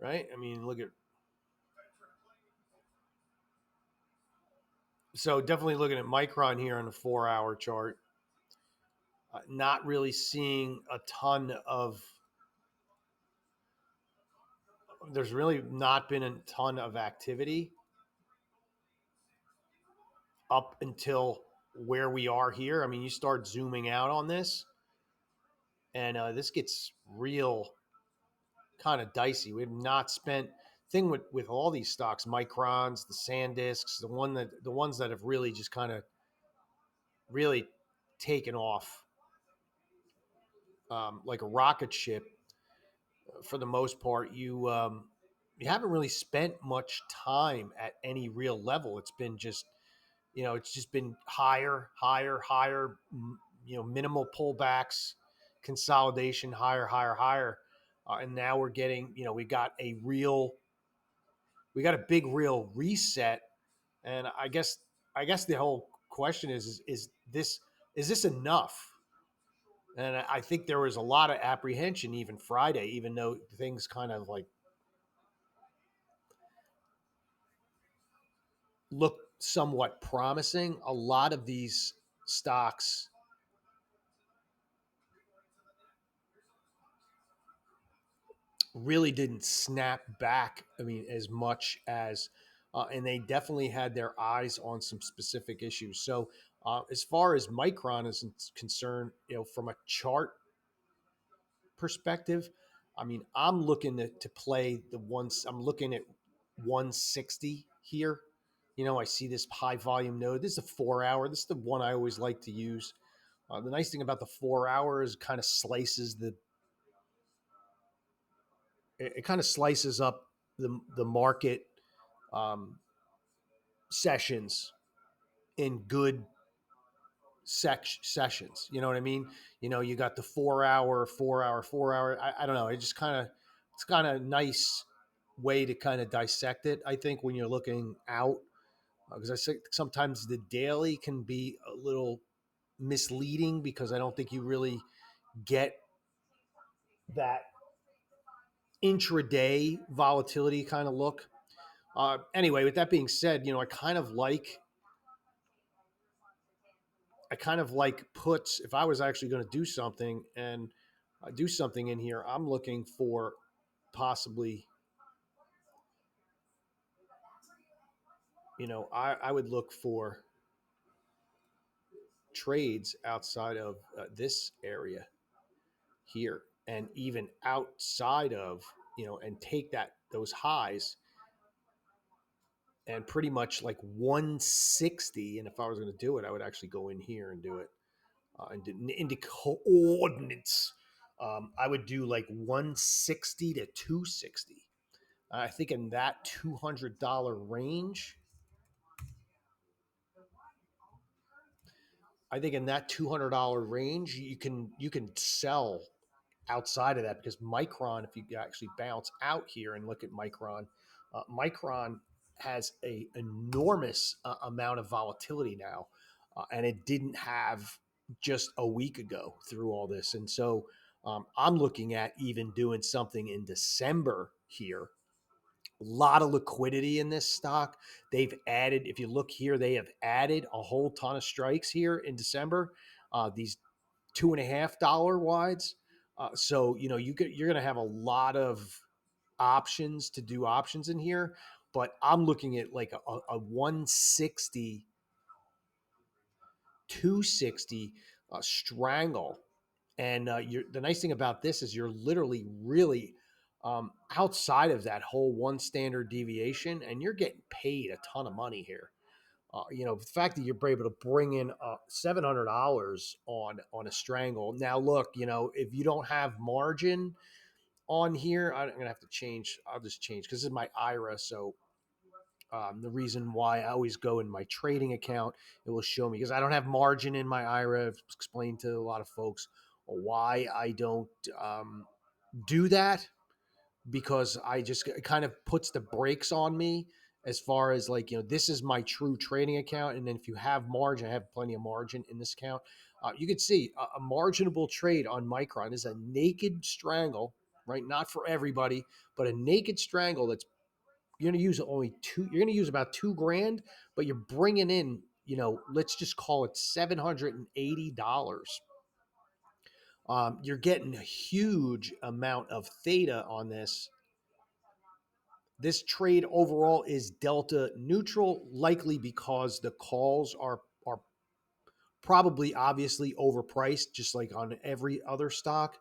right? I mean, look at, so definitely looking at Micron here on the 4 hour chart. Not really seeing a ton of, there's really not been a ton of activity up until where we are here. I mean, you start zooming out on this, and this gets real kind of dicey. We have not spent thing with all these stocks, Microns, the SanDisks, the ones that have really just kind of really taken off like a rocket ship. For the most part, you haven't really spent much time at any real level. It's been just, it's just been higher, higher, higher. Minimal pullbacks, consolidation, higher, higher, higher, and now we're getting, we got a big real reset. And I guess the whole question is this enough? And I think there was a lot of apprehension even Friday, even though things kind of like look somewhat promising. A lot of these stocks really didn't snap back. I mean, as much as, and they definitely had their eyes on some specific issues. So, as far as Micron is concerned, from a chart perspective, I mean, I'm looking to play the ones. I'm looking at 160 here. I see this high volume node. This is a 4 hour. This is the one I always like to use. The nice thing about the 4 hour is kind of slices it kind of slices up the market um, sessions in good sessions. You know what I mean? You got the 4 hour, 4 hour, 4 hour. I don't know. It's kind of nice way to kind of dissect it. I think when you're looking out, because I think sometimes the daily can be a little misleading because I don't think you really get that intraday volatility kind of look. Anyway, with that being said, I kind of like puts. If I was actually going to do something and do something in here, I'm looking for possibly, I would look for trades outside of this area here, and even outside of, and take those highs and pretty much like 160. And if I was going to do it, I would actually go in here and do it into coordinates. I would do like 160 to 260. I think in that $200 range, you can sell outside of that, because Micron, if you actually bounce out here and look at Micron, Micron has a enormous amount of volatility now, and it didn't have just a week ago through all this. And so I'm looking at even doing something in December here. A lot of liquidity in this stock. They've added, if you look here, they have added a whole ton of strikes here in December. These $2.50 wides. So you're going to have a lot of options to do options in here, but I'm looking at like a 160, 260 strangle. And the nice thing about this is you're literally really outside of that whole one standard deviation, and you're getting paid a ton of money here. The fact that you're able to bring in $700 on a strangle. Now, look, if you don't have margin on here, I'm gonna have to change. I'll just change because this is my IRA. So the reason why I always go in my trading account, it will show me, because I don't have margin in my IRA. I've explained to a lot of folks why I don't do that, because I just, it kind of puts the brakes on me as far as like, this is my true trading account. And then if you have margin, I have plenty of margin in this account. You can see a marginable trade on Micron is a naked strangle right? Not for everybody, but a naked strangle that's you're going to use only two. You're going to use about 2 grand, but you're bringing in, let's just call it $780. You're getting a huge amount of theta on this. This trade overall is delta neutral, likely because the calls are probably obviously overpriced, just like on every other stock.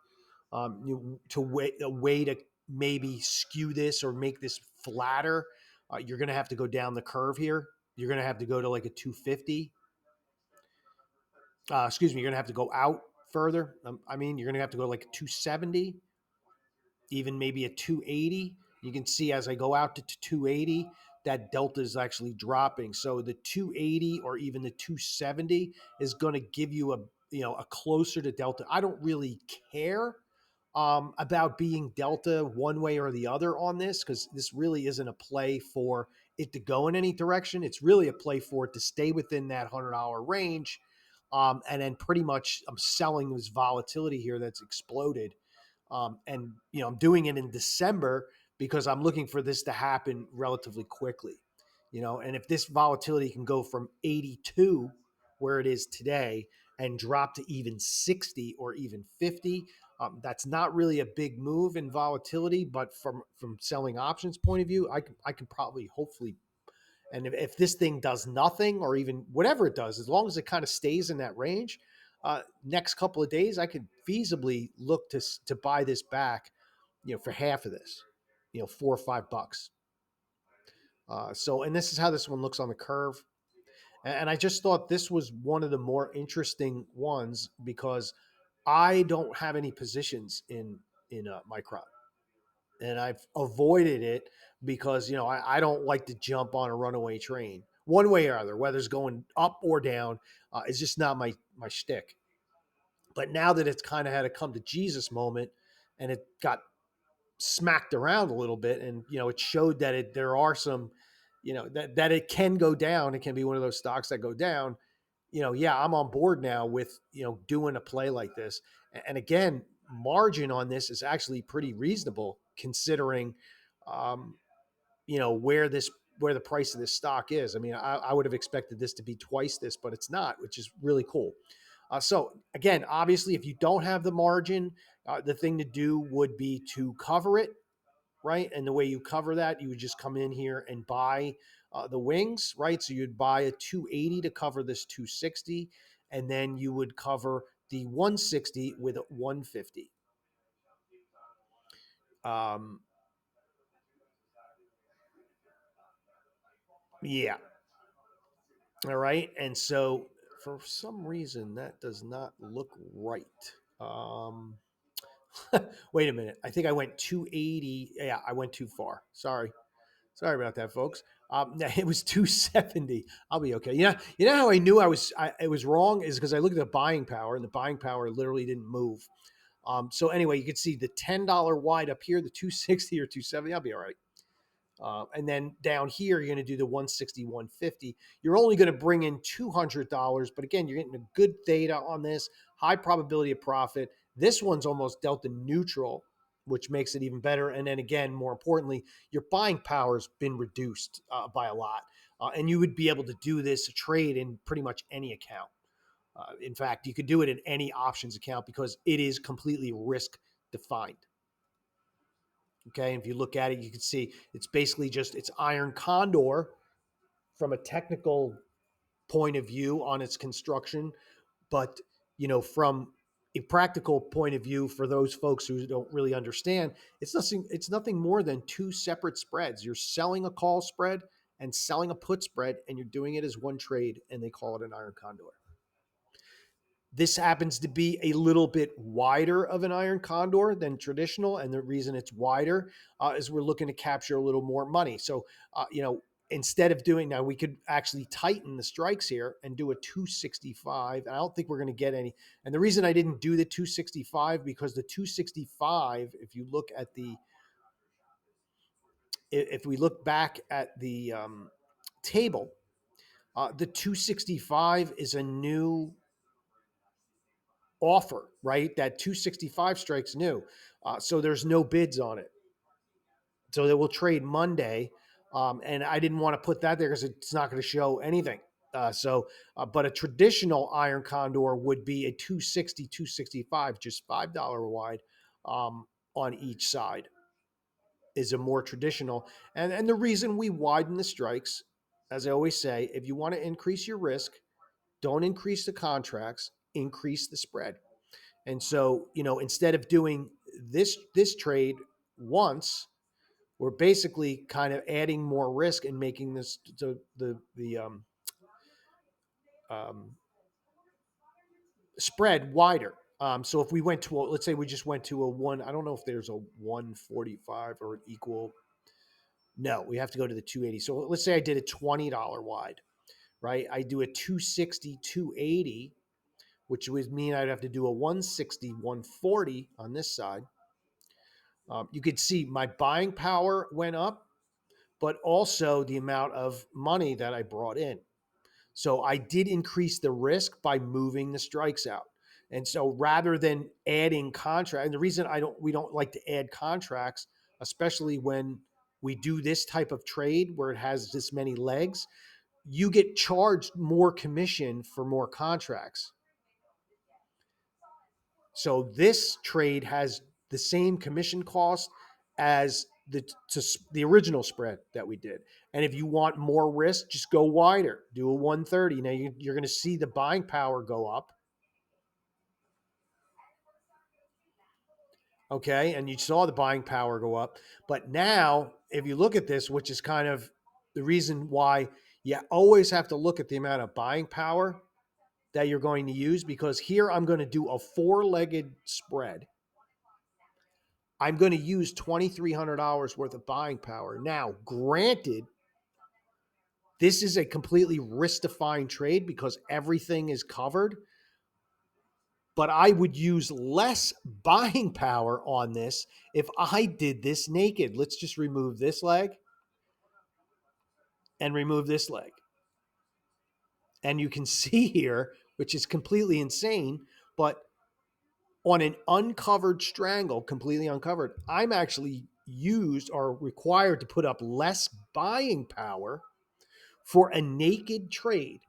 A way to maybe skew this or make this flatter, you're going to have to go down the curve here. You're going to have to go to like a 250. Excuse me. You're going to have to go out further. You're going to have to go like a 270, even maybe a 280. You can see as I go out to 280, that delta is actually dropping. So the 280 or even the 270 is going to give you a closer to delta. I don't really care about being delta one way or the other on this, because this really isn't a play for it to go in any direction. It's really a play for it to stay within that $100 range. And then pretty much I'm selling this volatility here that's exploded. I'm doing it in December because I'm looking for this to happen relatively quickly. And if this volatility can go from 82, where it is today, and drop to even 60 or even 50, that's not really a big move in volatility. But from selling options point of view, I can probably hopefully. And if this thing does nothing, or even whatever it does, as long as it kind of stays in that range, next couple of days, I could feasibly look to buy this back, for half of this, $4 or $5. And this is how this one looks on the curve. And I just thought this was one of the more interesting ones because I don't have any positions in Micron, and I've avoided it because I don't like to jump on a runaway train one way or other, whether it's going up or down. It's just not my shtick. But now that it's kind of had a come to Jesus moment, and it got smacked around a little bit, and it showed that there are some, that it can go down. It can be one of those stocks that go down. Yeah, I'm on board now with doing a play like this. And again, margin on this is actually pretty reasonable considering, um, where the price of this stock is. I would have expected this to be twice this, but it's not, which is really cool. So again, obviously, if you don't have the margin, the thing to do would be to cover it, right? And the way you cover that, you would just come in here and buy the wings, right? So you'd buy a 280 to cover this 260, and then you would cover the 160 with a 150. Yeah. All right. And so for some reason, that does not look right. Um, Wait a minute. I think I went 280. Yeah, I went too far. Sorry about that, folks. It was 270. I'll be okay. You know how I knew it was wrong is because I looked at the buying power, and the buying power literally didn't move. So anyway, you can see the $10 wide up here, the 260 or 270. I'll be all right. And then down here, you're going to do the 160, 150. You're only going to bring in $200, but again, you're getting a good theta on this, high probability of profit. This one's almost delta neutral, which makes it even better. And then again, more importantly, your buying power's been reduced by a lot. And you would be able to do this trade in pretty much any account. In fact, you could do it in any options account because it is completely risk defined. Okay, and if you look at it, you can see it's basically it's iron condor from a technical point of view on its construction, but from a practical point of view, for those folks who don't really understand, it's nothing more than two separate spreads. You're selling a call spread and selling a put spread, and you're doing it as one trade, and they call it an iron condor. This happens to be a little bit wider of an iron condor than traditional. And the reason it's wider is we're looking to capture a little more money. So, instead of now we could actually tighten the strikes here and do a 265. I don't think we're going to get any. And the reason I didn't do the 265, because the 265, if we look back at the table, the 265 is a new offer, right? That 265 strikes new. So there's no bids on it. So they will trade Monday. And I didn't want to put that there because it's not going to show anything. But a traditional iron condor would be a 260, 265, just $5 wide on each side is a more traditional. And the reason we widen the strikes, as I always say, if you want to increase your risk, don't increase the contracts, increase the spread. And so, instead of doing this trade once, we're basically kind of adding more risk and making this um, spread wider. So if we went to let's say we just went to a one, I don't know if there's a 145 or an equal. No, we have to go to the 280. So let's say I did a $20 wide, right? I do a 260, 280, which would mean I'd have to do a 160, 140 on this side. You could see my buying power went up, but also the amount of money that I brought in. So I did increase the risk by moving the strikes out. And so rather than adding contract, and the reason we don't like to add contracts, especially when we do this type of trade where it has this many legs, you get charged more commission for more contracts. So this trade has the same commission cost as the original spread that we did. And if you want more risk, just go wider. Do a 130. Now you're going to see the buying power go up. Okay. And you saw the buying power go up. But now, if you look at this, which is kind of the reason why you always have to look at the amount of buying power that you're going to use, because here I'm going to do a four-legged spread. I'm going to use $2,300 worth of buying power. Now, granted, this is a completely risk-defying trade because everything is covered, but I would use less buying power on this if I did this naked. Let's just remove this leg and remove this leg. And you can see here, which is completely insane, but on an uncovered strangle, completely uncovered, I'm actually used or required to put up less buying power for a naked trade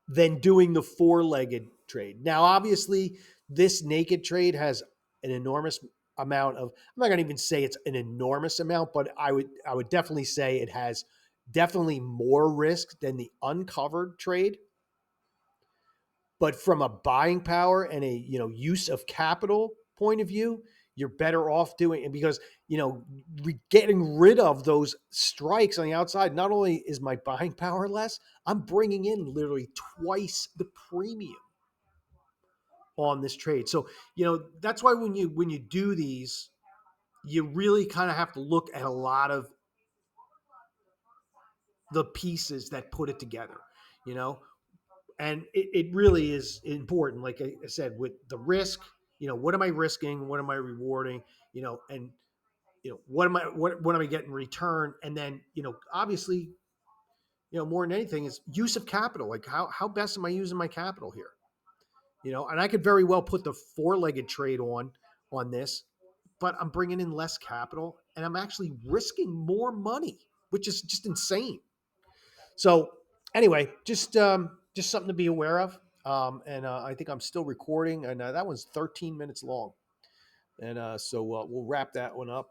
than doing the four-legged trade. Now, obviously, this naked trade has an enormous amount of, I'm not going to even say it's an enormous amount, but I would definitely say it has definitely more risk than the uncovered trade. But from a buying power and a use of capital point of view, you're better off doing it because getting rid of those strikes on the outside. Not only is my buying power less, I'm bringing in literally twice the premium on this trade. So that's why when you do these, you really kind of have to look at a lot of the pieces that put it together. You know, and it really is important. Like I said, with the risk, what am I risking? What am I rewarding? And what am I getting in return? And then, obviously, more than anything is use of capital. Like how best am I using my capital here? And I could very well put the four-legged trade on this, but I'm bringing in less capital and I'm actually risking more money, which is just insane. So anyway, just something to be aware of. And I think I'm still recording, and that one's 13 minutes long. And so we'll wrap that one up.